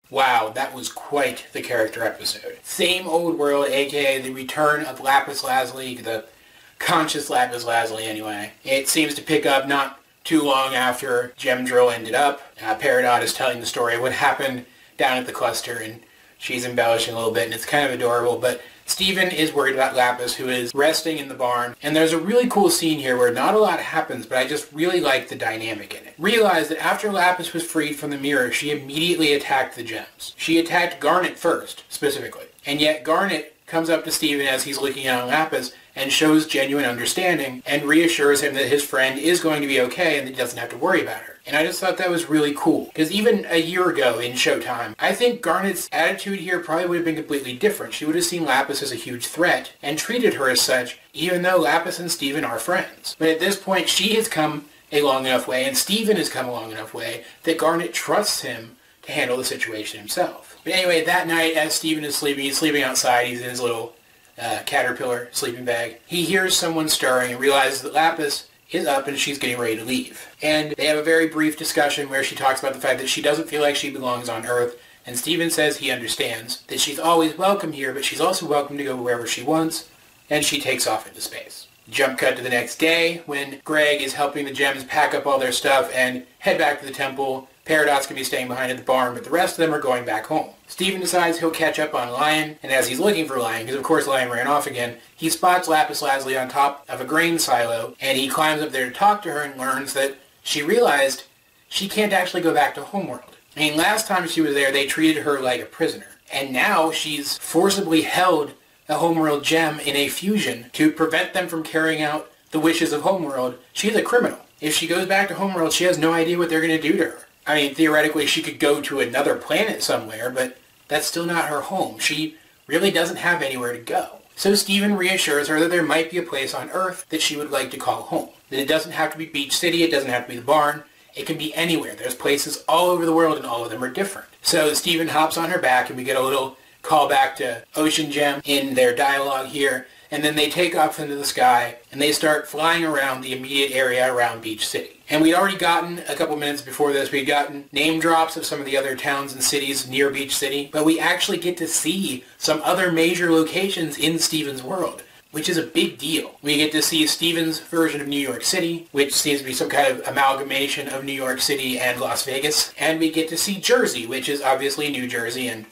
Wow, that was quite the character episode. Same old world, aka the return of Lapis Lazuli, the conscious Lapis Lazuli anyway. It seems to pick up not too long after Gem Drill ended up. Peridot is telling the story of what happened down at the cluster, and she's embellishing a little bit, and it's kind of adorable, but Steven is worried about Lapis, who is resting in the barn, and there's a really cool scene here where not a lot happens, but I just really like the dynamic in it. Realize that after Lapis was freed from the mirror, she immediately attacked the gems. She attacked Garnet first, specifically, and yet Garnet comes up to Steven as he's looking at Lapis and shows genuine understanding and reassures him that his friend is going to be okay and that he doesn't have to worry about her. And I just thought that was really cool. Because even a year ago in Showtime, I think Garnet's attitude here probably would have been completely different. She would have seen Lapis as a huge threat and treated her as such, even though Lapis and Steven are friends. But at this point, she has come a long enough way, and Steven has come a long enough way, that Garnet trusts him to handle the situation himself. But anyway, that night, as Steven is sleeping, he's sleeping outside, he's in his little caterpillar sleeping bag. He hears someone stirring and realizes that Lapis is up and she's getting ready to leave. And they have a very brief discussion where she talks about the fact that she doesn't feel like she belongs on Earth, and Steven says he understands that she's always welcome here, but she's also welcome to go wherever she wants, and she takes off into space. Jump cut to the next day when Greg is helping the gems pack up all their stuff and head back to the temple. Peridot's going to be staying behind at the barn, but the rest of them are going back home. Steven decides he'll catch up on Lion, and as he's looking for Lion, because of course Lion ran off again, he spots Lapis Lazuli on top of a grain silo, and he climbs up there to talk to her and learns that she realized she can't actually go back to Homeworld. I mean, last time she was there, they treated her like a prisoner, and now she's forcibly held a Homeworld gem in a fusion to prevent them from carrying out the wishes of Homeworld. She's a criminal. If she goes back to Homeworld, she has no idea what they're going to do to her. I mean, theoretically, she could go to another planet somewhere, but that's still not her home. She really doesn't have anywhere to go. So Steven reassures her that there might be a place on Earth that she would like to call home. That it doesn't have to be Beach City, it doesn't have to be the barn, it can be anywhere. There's places all over the world and all of them are different. So Steven hops on her back and we get a little callback to Ocean Gem in their dialogue here, and then they take off into the sky and they start flying around the immediate area around Beach City. And we'd already gotten, a couple minutes before this, we'd gotten name drops of some of the other towns and cities near Beach City, but we actually get to see some other major locations in Steven's world, which is a big deal. We get to see Steven's version of New York City, which seems to be some kind of amalgamation of New York City and Las Vegas, and we get to see Jersey, which is obviously New Jersey, and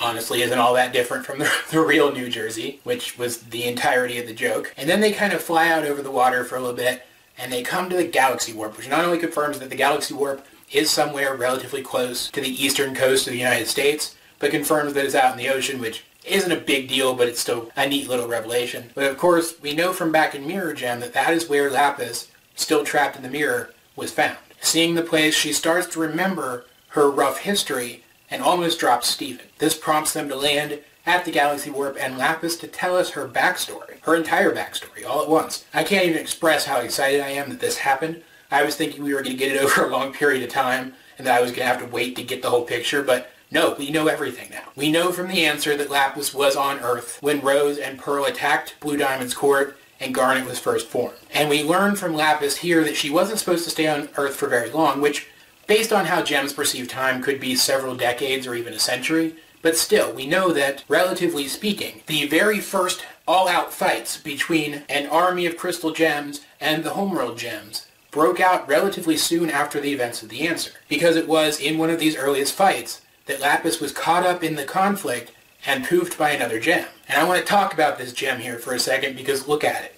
honestly isn't all that different from the real New Jersey, which was the entirety of the joke. And then they kind of fly out over the water for a little bit, and they come to the Galaxy Warp, which not only confirms that the Galaxy Warp is somewhere relatively close to the eastern coast of the United States, but confirms that it's out in the ocean, which isn't a big deal, but it's still a neat little revelation. But of course, we know from back in Mirror Gem that that is where Lapis, still trapped in the mirror, was found. Seeing the place, she starts to remember her rough history and almost drops Steven. This prompts them to land at the Galaxy Warp and Lapis to tell us her backstory, her entire backstory, all at once. I can't even express how excited I am that this happened. I was thinking we were going to get it over a long period of time and that I was going to have to wait to get the whole picture, but no, we know everything now. We know from the answer that Lapis was on Earth when Rose and Pearl attacked Blue Diamond's court and Garnet was first formed. And we learn from Lapis here that she wasn't supposed to stay on Earth for very long, which, based on how gems perceive time, could be several decades or even a century. But still, we know that, relatively speaking, the very first all-out fights between an army of crystal gems and the Homeworld gems broke out relatively soon after the events of the answer, because it was in one of these earliest fights that Lapis was caught up in the conflict and poofed by another gem. And I want to talk about this gem here for a second because look at it.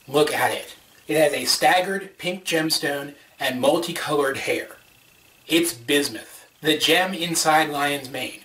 Look at it. It has a staggered pink gemstone and multicolored hair. It's Bismuth, the gem inside Lion's mane.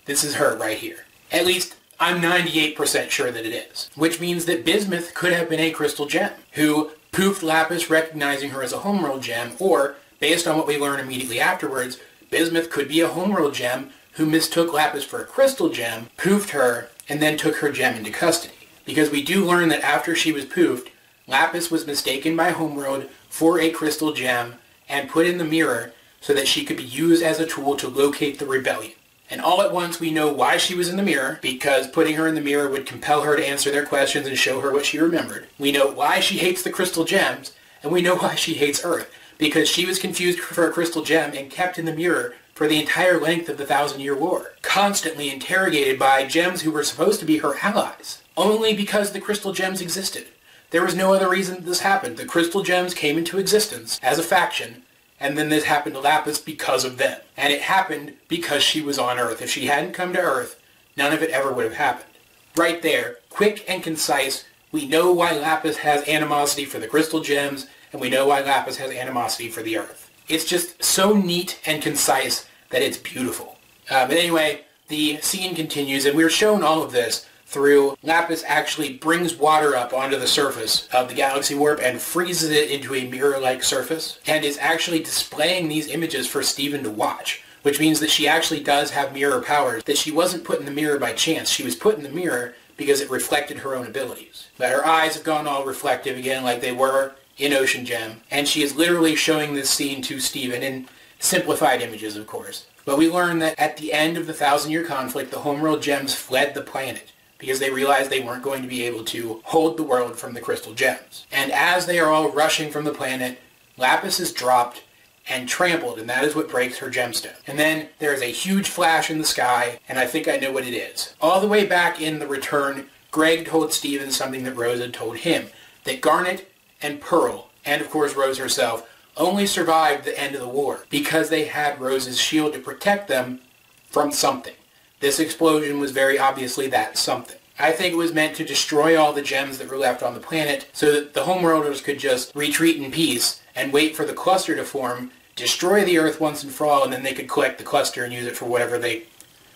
This is her right here. At least, I'm 98% sure that it is. Which means that Bismuth could have been a crystal gem, who poofed Lapis recognizing her as a Homeworld gem, or, based on what we learn immediately afterwards, Bismuth could be a Homeworld gem who mistook Lapis for a crystal gem, poofed her, and then took her gem into custody. Because we do learn that after she was poofed, Lapis was mistaken by Homeworld for a crystal gem and put in the mirror so that she could be used as a tool to locate the rebellion. And all at once we know why she was in the mirror, because putting her in the mirror would compel her to answer their questions and show her what she remembered. We know why she hates the crystal gems, and we know why she hates Earth, because she was confused for a crystal gem and kept in the mirror for the entire length of the 1,000-Year War, constantly interrogated by gems who were supposed to be her allies, only because the crystal gems existed. There was no other reason this happened. The crystal gems came into existence as a faction, and then this happened to Lapis because of them. And it happened because she was on Earth. If she hadn't come to Earth, none of it ever would have happened. Right there, quick and concise, we know why Lapis has animosity for the crystal gems, and we know why Lapis has animosity for the Earth. It's just so neat and concise that it's beautiful. But anyway, the scene continues, and we're shown all of this through Lapis actually brings water up onto the surface of the galaxy warp and freezes it into a mirror-like surface, and is actually displaying these images for Steven to watch, which means that she actually does have mirror powers, that she wasn't put in the mirror by chance. She was put in the mirror because it reflected her own abilities. But her eyes have gone all reflective again like they were in Ocean Gem, and she is literally showing this scene to Steven in simplified images, of course. But we learn that at the end of the 1,000-Year conflict, the Homeworld Gems fled the planet because they realized they weren't going to be able to hold the world from the crystal gems. And as they are all rushing from the planet, Lapis is dropped and trampled, and that is what breaks her gemstone. And then there is a huge flash in the sky, and I think I know what it is. All the way back in The Return, Greg told Steven something that Rose had told him, that Garnet and Pearl, and of course Rose herself, only survived the end of the war because they had Rose's shield to protect them from something. This explosion was very obviously that something. I think it was meant to destroy all the gems that were left on the planet so that the homeworlders could just retreat in peace and wait for the cluster to form, destroy the Earth once and for all, and then they could collect the cluster and use it for whatever they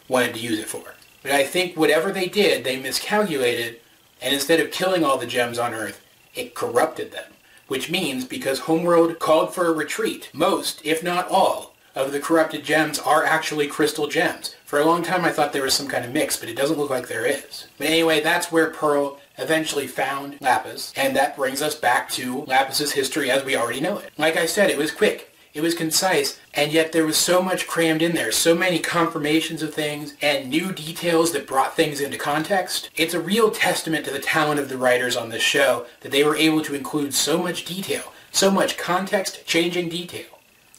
wanted to use it for. But I think whatever they did, they miscalculated, and instead of killing all the gems on Earth, it corrupted them. Which means, because Homeworld called for a retreat, most, if not all, of the corrupted gems are actually crystal gems. For a long time I thought there was some kind of mix, but it doesn't look like there is. But anyway, that's where Pearl eventually found Lapis, and that brings us back to Lapis's history as we already know it. Like I said, it was quick, it was concise, and yet there was so much crammed in there, so many confirmations of things, and new details that brought things into context. It's a real testament to the talent of the writers on this show that they were able to include so much detail, so much context-changing detail,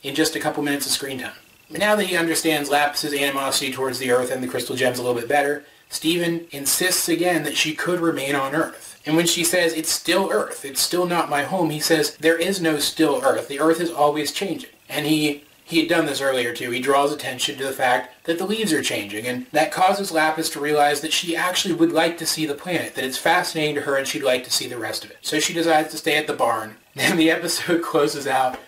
in just a couple minutes of screen time. But now that he understands Lapis's animosity towards the Earth and the crystal gems a little bit better, Steven insists again that she could remain on Earth. And when she says, it's still Earth, it's still not my home, he says, there is no still Earth. The Earth is always changing. And he had done this earlier too. He draws attention to the fact that the leaves are changing, and that causes Lapis to realize that she actually would like to see the planet, that it's fascinating to her and she'd like to see the rest of it. So she decides to stay at the barn. And the episode closes out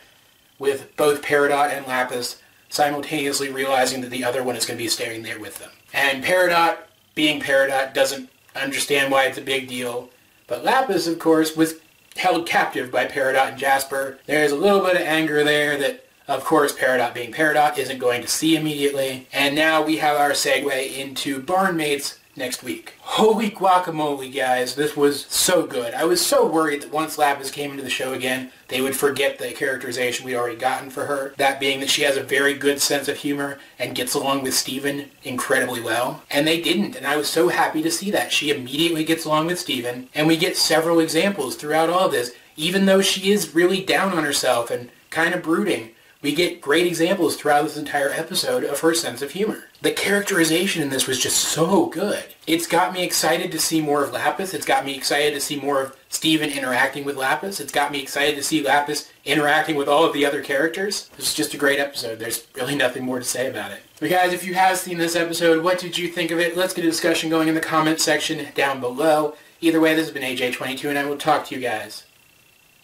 with both Peridot and Lapis simultaneously realizing that the other one is going to be staying there with them. And Peridot, being Peridot, doesn't understand why it's a big deal. But Lapis, of course, was held captive by Peridot and Jasper. There's a little bit of anger there that, of course, Peridot being Peridot isn't going to see immediately. And now we have our segue into Barnmates next week. Holy guacamole, guys. This was so good. I was so worried that once Lapis came into the show again, they would forget the characterization we'd already gotten for her. That being that she has a very good sense of humor and gets along with Steven incredibly well. And they didn't, and I was so happy to see that. She immediately gets along with Steven, and we get several examples throughout all of this. Even though she is really down on herself and kind of brooding, we get great examples throughout this entire episode of her sense of humor. The characterization in this was just so good. It's got me excited to see more of Lapis. It's got me excited to see more of Steven interacting with Lapis. It's got me excited to see Lapis interacting with all of the other characters. This is just a great episode. There's really nothing more to say about it. But guys, if you have seen this episode, what did you think of it? Let's get a discussion going in the comments section down below. Either way, this has been AJ22, and I will talk to you guys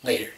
later.